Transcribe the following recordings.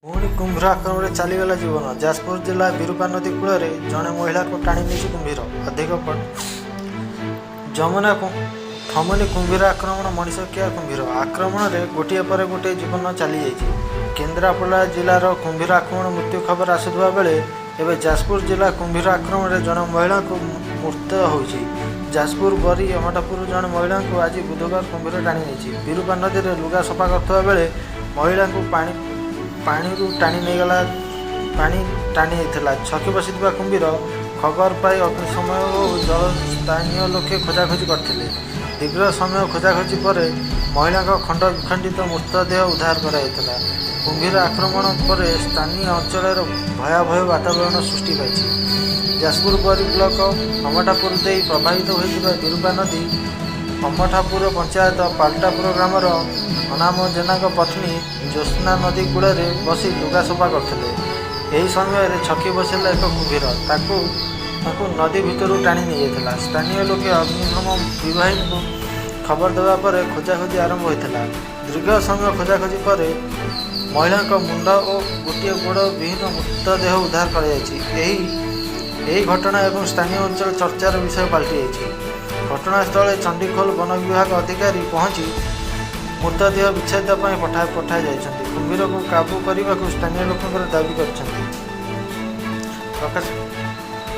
पुणी कुंभीर आक्रमण चलीगला जीवन। जाजपुर जिला विरूपा नदी कूल जड़े महिला को टाणी नहीं कुंभीर। अधिक जमुना थमुनी कुंभीर आक्रमण मनीष किया कुंभीर आक्रमण में गोटे पर गोटे जीवन चली जाइए। केन्द्रापड़ा जिलार कुंभीर आक्रमण मृत्यु खबर आसुवा बेले एवं जाजपुर जिला कुंभीर आक्रमण में जड़े महिला को मृत्यु होती। जाजपुर बरी अमठापुर जड़े महिला को आज बुधवार कुंभीर टाणी नहीं। विरूपा नदी में लुगा सफा करता बेले महिला को पानी टाणी नहीं गला। पानी टाणी होता छकी बसी कुंभीर खबर पाई अग्निशमन और जल स्थानीय लोके खोजाखोजी करते। दीर्घ समय खोजाखोजी पर महिला खंड विखंडित मृतदेह उद्धार कराइला। कुंभीर आक्रमण पर स्थानीय अंचल भयावह वातावरण सृष्टि पाई। जाजपुर बरी ब्लॉक अमठापुर दे प्रभावित होता विरूपा नदी अमठापुर पंचायत पाल्टापुर ग्रामर अनाम जेना पत्नी ज्योत्स्ना नदी कूल बसी लुगा सफा करते। यही समय छकी बसला एक कुंभीर ताकू नदी भितर टाणी नहीं जाता। स्थानीय लोके अग्निशम विभाग को खबर देवा पर खोजाखोजी आरंभ होता। दीर्घ समय खोजाखोजी पर महिला मुंड और गोटे गोड़ विहीन मृतदेह उद्धार कर घटना एवं स्थानीय अंचल चर्चार विषय पलटि जाइए। घटनास्थल चंडीखोल वन विभाग अधिकारी पहुंची मृतदेह विच्छेद पठाई जाइछन्ति। कुंभीर को काबू करने को स्थानीय लोकंर दाबी कर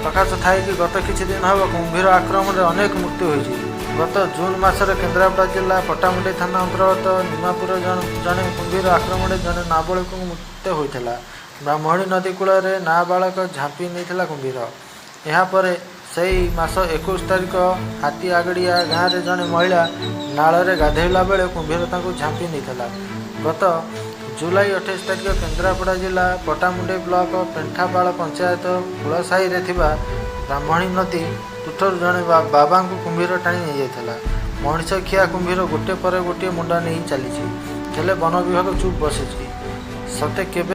प्रकाश थाए कि गत किछि दिन हम कुंभीर आक्रमण में अनेक मृत्यु होइछि। गत जून मासरे केन्द्रापड़ा जिला पट्टामुंडी थाना अंतर्गत निमापुर जड़े कुंभीर आक्रमण में जड़े नाबालिक मृत्यु होता। ब्राह्मणी नदी कूल नाबालक झाँपी नहीं कुंभीर। यापर से मास 21 तारिख हाथी आगड़िया गाँव में जड़े महिला नाल गाधेला बेले कुंभीर झाँपी नहीं। गत जुलाई 28 तारिख केन्द्रापड़ा जिला पट्टामुंडी ब्लॉक पेंठापाड़ पंचायत कुलसाई ब्राह्मणी नदी तुठर जड़े बाबा को कुंभीर टाणी नहीं जाता। मनीष खिया कुंभीर गोटे पर गोटे मुंडा नहीं चली वन विभाग चुप बसी सते केबे